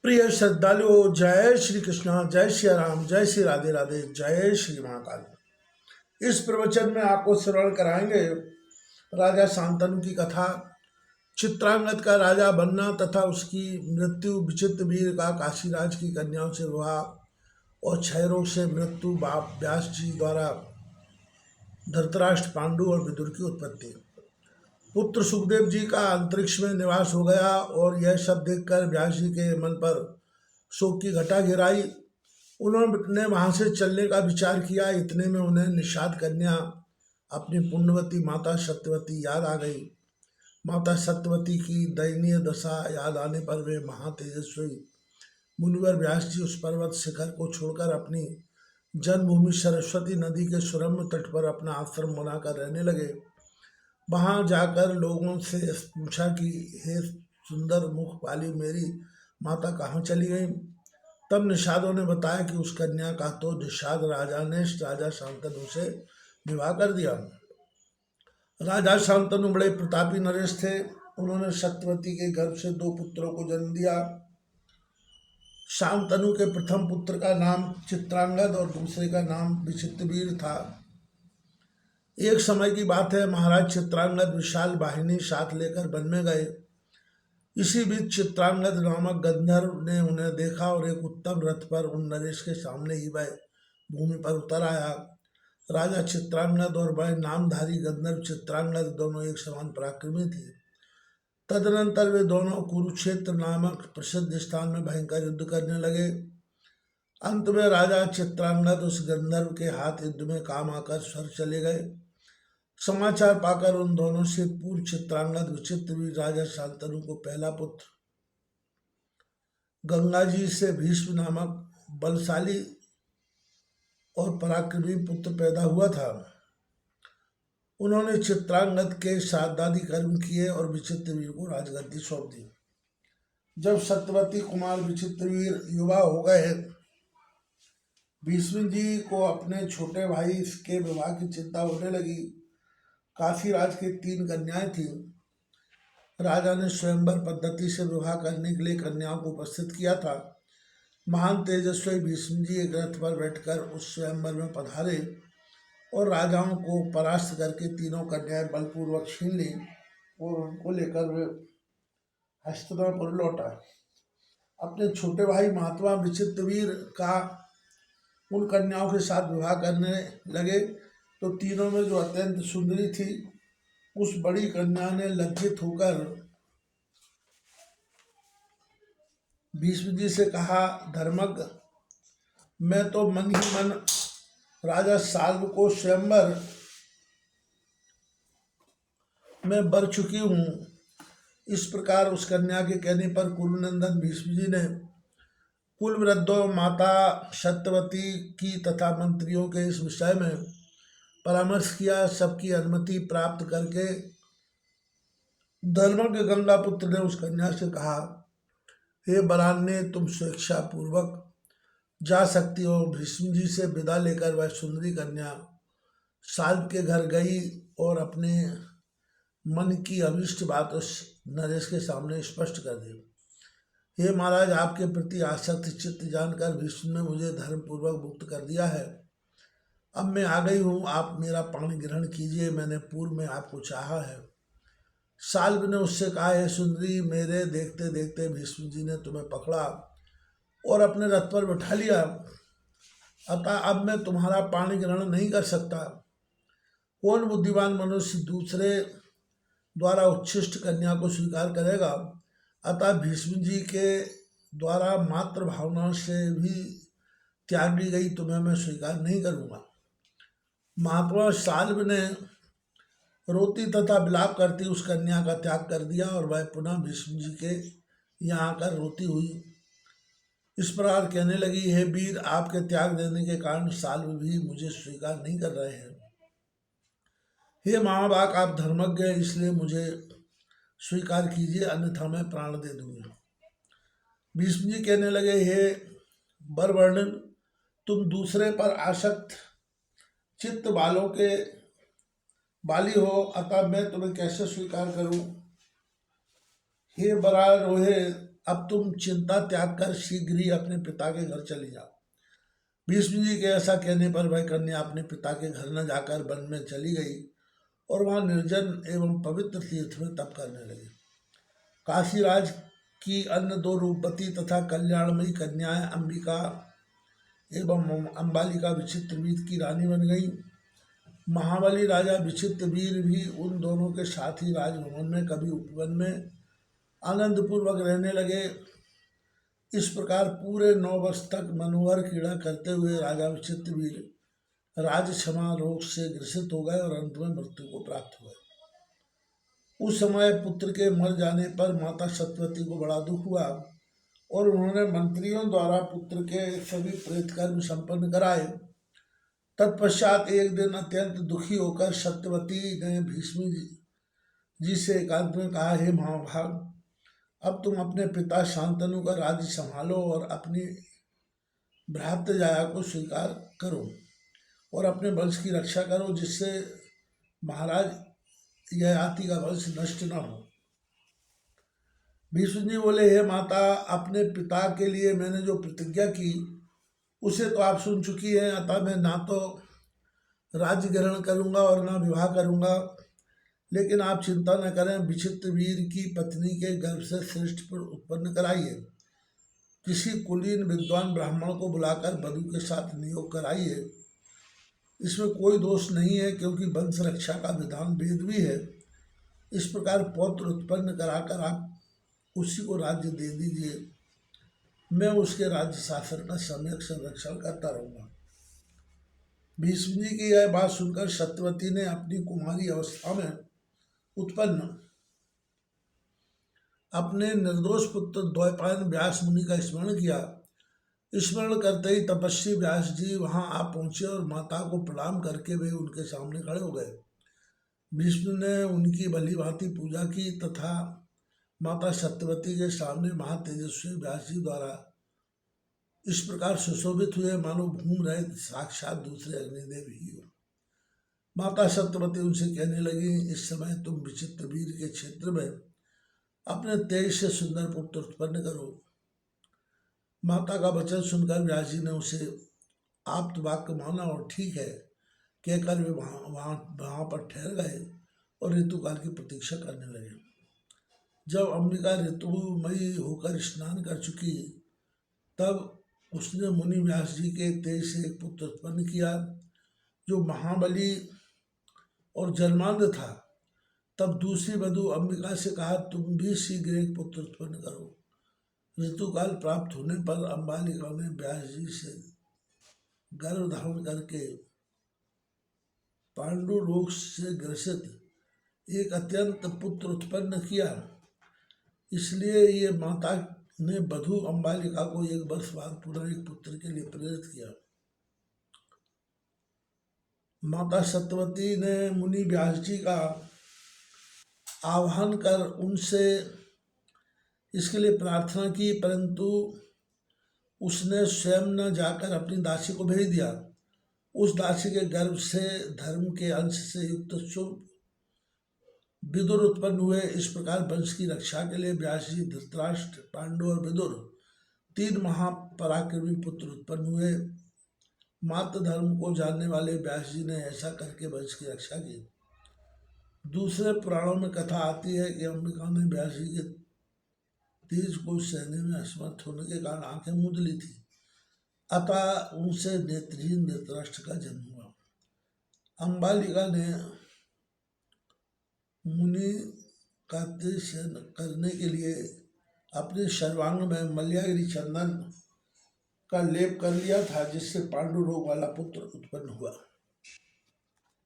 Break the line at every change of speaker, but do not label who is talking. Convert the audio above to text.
प्रिय श्रद्धालुओं, जय श्री कृष्णा, जय श्री राम, जय श्री राधे राधे, जय श्री महाकाल। इस प्रवचन में आपको श्रवण कराएंगे राजा शांतनु की कथा। चित्रांगद का राजा बनना तथा उसकी मृत्यु, विचित्र वीर का काशीराज की कन्याओं से विवाह और क्षय रोग से मृत्यु, बाप व्यास जी द्वारा धृतराष्ट्र, पांडु और विदुर की उत्पत्ति। पुत्र सुखदेव जी का अंतरिक्ष में निवास हो गया और यह सब देखकर व्यास जी के मन पर शोक की घटा गिराई। उन्होंने वहां से चलने का विचार किया। इतने में उन्हें निषाद कन्या अपनी पुण्यवती माता सत्यवती याद आ गई। माता सत्यवती की दयनीय दशा याद आने पर वे महातेजस्वी मुनिवर व्यास जी उस पर्वत शिखर को छोड़कर अपनी जन्मभूमि सरस्वती नदी के सुरम्य तट पर अपना आश्रम बनाकर रहने लगे। वहां जाकर लोगों से पूछा कि हे सुंदर मुख वाली मेरी माता कहाँ चली गई। तब निषादों ने बताया कि उस कन्या का तो निषाद राजा ने राजा शांतनु से विवाह कर दिया। राजा शांतनु बड़े प्रतापी नरेश थे। उन्होंने सत्यवती के गर्भ से 2 पुत्रों को जन्म दिया। शांतनु के प्रथम पुत्र का नाम चित्रांगद और दूसरे का नाम विचित्रवीर था। एक समय की बात है, महाराज चित्रांगद विशाल वाहिनी साथ लेकर वन में गए। इसी बीच चित्रांगद नामक गंधर्व ने उन्हें देखा और एक उत्तम रथ पर उन नरेश के सामने ही वह भूमि पर उतर आया। राजा चित्रांगद और वह नामधारी गंधर्व चित्रांगद दोनों एक समान पराक्रमी थे। तदनंतर वे दोनों कुरुक्षेत्र नामक प्रसिद्ध स्थान में भयंकर युद्ध करने लगे। अंत में राजा चित्रांगद उस गंधर्व के हाथ युद्ध में काम आकर स्वर चले गए। समाचार पाकर उन दोनों से पूर्व चित्रांगद विचित्रवीर राजा शांतनु को पहला पुत्र गंगा जी से भीष्म नामक बलशाली और पराक्रमी पुत्र पैदा हुआ था। उन्होंने चित्रांगद के श्राद्धादि कर्म किए और विचित्रवीर को राजगद्दी सौंप दी। जब सत्यवती कुमार विचित्रवीर युवा हो गए, भीष्म जी को अपने छोटे भाई के विवाह की चिंता होने लगी। काशीराज की 3 कन्याएं थीं। राजा ने स्वयंवर पद्धति से विवाह करने के लिए कन्याओं को उपस्थित किया था। महान तेजस्वी भीष्म जी एक रथ पर बैठकर उस स्वयंवर में पधारे और राजाओं को परास्त करके 3 कन्याएं बलपूर्वक छीन ली और उनको लेकर वे हस्तिनापुर लौटा। अपने छोटे भाई महात्मा विचित्रवीर का उन कन्याओं के साथ विवाह करने लगे तो तीनों में जो अत्यंत सुंदरी थी, उस बड़ी कन्या ने लज्जित होकर भीष्म जी से कहा, धर्मज्ञ, मैं तो मन ही मन राजा साल्व को स्वयंवर में वर चुकी हूँ। इस प्रकार उस कन्या के कहने पर कुरुनंदन भीष्म जी ने कुलवृद्धों माता सत्यवती की तथा मंत्रियों के इस विषय में परामर्श किया। सबकी अनुमति प्राप्त करके धर्मज्ञ गंगापुत्र ने उस कन्या से कहा, हे बलान्य, तुम स्वेच्छा पूर्वक जा सकती हो। भीष्म जी से विदा लेकर वह सुंदरी कन्या साल्व के घर गई और अपने मन की अभिष्ट बात उस नरेश के सामने स्पष्ट कर दी। हे महाराज, आपके प्रति आसक्त चित्त जानकर भीष्म ने मुझे धर्मपूर्वक मुक्त कर दिया है। अब मैं आ गई हूँ, आप मेरा पाणी ग्रहण कीजिए, मैंने पूर्व में आपको चाहा है। साल्व ने उससे कहा, हे सुंदरी, मेरे देखते देखते भीष्म जी ने तुम्हें पकड़ा और अपने रथ पर बैठा लिया, अतः अब मैं तुम्हारा पाणी ग्रहण नहीं कर सकता। कौन बुद्धिमान मनुष्य दूसरे द्वारा उच्छिष्ट कन्या को स्वीकार करेगा? अतः भीष्म जी के द्वारा मात्र भावनाओं से भी त्यागी गई तुम्हें मैं स्वीकार नहीं करूँगा। महात्मा साल्व ने रोती तथा विलाप करती उस कन्या का त्याग कर दिया और वह पुनः भीष्म जी के यहाँ आकर रोती हुई इस प्रकार कहने लगी, हे वीर, आपके त्याग देने के कारण साल्व भी मुझे स्वीकार नहीं कर रहे हैं। हे महाभाग, आप धर्मज्ञ हैं, इसलिए मुझे स्वीकार कीजिए, अन्यथा मैं प्राण दे दूंगी। भीष्म जी कहने लगे, हे बरवर्णन, तुम दूसरे पर आसक्त चित्त बालों के बाली हो, अतः मैं तुम्हें कैसे स्वीकार करूं। हे बरारोहे, अब तुम चिंता त्याग कर शीघ्र ही अपने पिता के घर चली जाओ। भीष्म जी के ऐसा कहने पर वह कन्या अपने पिता के घर न जाकर वन में चली गई और वहां निर्जन एवं पवित्र तीर्थ में तप करने लगी। काशीराज की अन्य दो रूपवती तथा कल्याणमयी कन्याएं अंबिका एवं अंबालिका विचित्रवीर की रानी बन गई। महाबली राजा विचित्रवीर भी उन दोनों के साथ ही राजभवन में कभी उपवन में आनंद पूर्वक रहने लगे। इस प्रकार पूरे 9 वर्ष तक मनोहर क्रीड़ा करते हुए राजा विचित्रवीर राजक्षमा रोग से ग्रसित हो गए और अंत में मृत्यु को प्राप्त हुए। उस समय पुत्र के मर जाने पर माता सत्यवती को बड़ा दुख हुआ और उन्होंने मंत्रियों द्वारा पुत्र के सभी प्रेत कर्म संपन्न कराए। तत्पश्चात एक दिन अत्यंत दुखी होकर सत्यवती ने भीष्म जी से एकांत में कहा, हे महाभाग, अब तुम अपने पिता शांतनु का राज्य संभालो और अपनी भ्रातृजाया को स्वीकार करो और अपने वंश की रक्षा करो, जिससे महाराज ययाति का वंश नष्ट न हो। भीष्म जी बोले, हे माता, अपने पिता के लिए मैंने जो प्रतिज्ञा की उसे तो आप सुन चुकी हैं, अतः मैं ना तो राज्य ग्रहण करूंगा और ना विवाह करूंगा। लेकिन आप चिंता न करें, विचित्रवीर की पत्नी के गर्भ से श्रेष्ठ पुत्र उत्पन्न कराइए। किसी कुलीन विद्वान ब्राह्मण को बुलाकर वधु के साथ नियोग कराइए। इसमें कोई दोष नहीं है, क्योंकि वंश रक्षा का विधान वेद भी है। इस प्रकार पौत्र उत्पन्न कराकर आप उसी को राज्य दे दीजिए। मैं उसके राज्य शासन का सम्यक संरक्षण करता रहूँगा। भीष्म जी की यह बात सुनकर सत्यवती ने अपनी कुमारी अवस्था में उत्पन्न अपने निर्दोष पुत्र द्वैपायन व्यास मुनि का स्मरण किया। स्मरण करते ही तपस्वी व्यास जी वहां आ पहुंचे और माता को प्रणाम करके वे उनके सामने खड़े हो गए। भीष्म ने उनकी भली भांति पूजा की तथा माता सत्यवती के सामने महातेजस्वी व्यास जी द्वारा इस प्रकार सुशोभित हुए मानो घूम रहे साक्षात दूसरे अग्निदेव ही हो। माता सत्यवती उनसे कहने लगी, इस समय तुम विचित्रवीर के क्षेत्र में अपने तेज से सुंदर पुत्र उत्पन्न करो। माता का वचन सुनकर व्यास जी ने उसे आप्त वाक्य माना और ठीक है कहकर वे वहाँ पर ठहर गए और ऋतुकाल की प्रतीक्षा करने लगे। जब अंबिका ऋतुमयी होकर स्नान कर चुकी तब उसने मुनि व्यास जी के तेज से एक पुत्र उत्पन्न किया जो महाबली और जन्मांध था। तब दूसरी वधु अंबिका से कहा, तुम भी शीघ्र एक पुत्र उत्पन्न करो। ऋतुकाल प्राप्त होने पर अंबालिका ने व्यास जी से गर्भ धारण करके पांडु रोग से ग्रसित एक अत्यंत पुत्र उत्पन्न किया। इसलिए ये माता ने वधु अंबालिका को 1 वर्ष बाद पुनः एक पुत्र के लिए प्रेरित किया। माता सत्यवती ने मुनि व्यास जी का आह्वान कर उनसे इसके लिए प्रार्थना की, परंतु उसने स्वयं न जाकर अपनी दासी को भेज दिया। उस दासी के गर्भ से धर्म के अंश से युक्त शुभ विदुर उत्पन्न हुए। इस प्रकार वंश की रक्षा के लिए व्यास जी, धृतराष्ट्र, पांडु और विदुर 3 महापराक्रमी पुत्र उत्पन्न हुए। मातृ धर्म को जानने वाले व्यास जी ने ऐसा करके वंश की रक्षा की। दूसरे पुराणों में कथा आती है कि अंबिका ने व्यास जी के तेज को सहने में असमर्थ होने के कारण आंखें मूंद ली थी, अतः उनसे नेत्रहीन धृतराष्ट्र का जन्म हुआ। अंबालिका ने मुनि का तेज सहन करने के लिए अपने सर्वांग में मल्यागिरी चंदन का लेप कर लिया था, जिससे पांडु रोग वाला पुत्र उत्पन्न हुआ।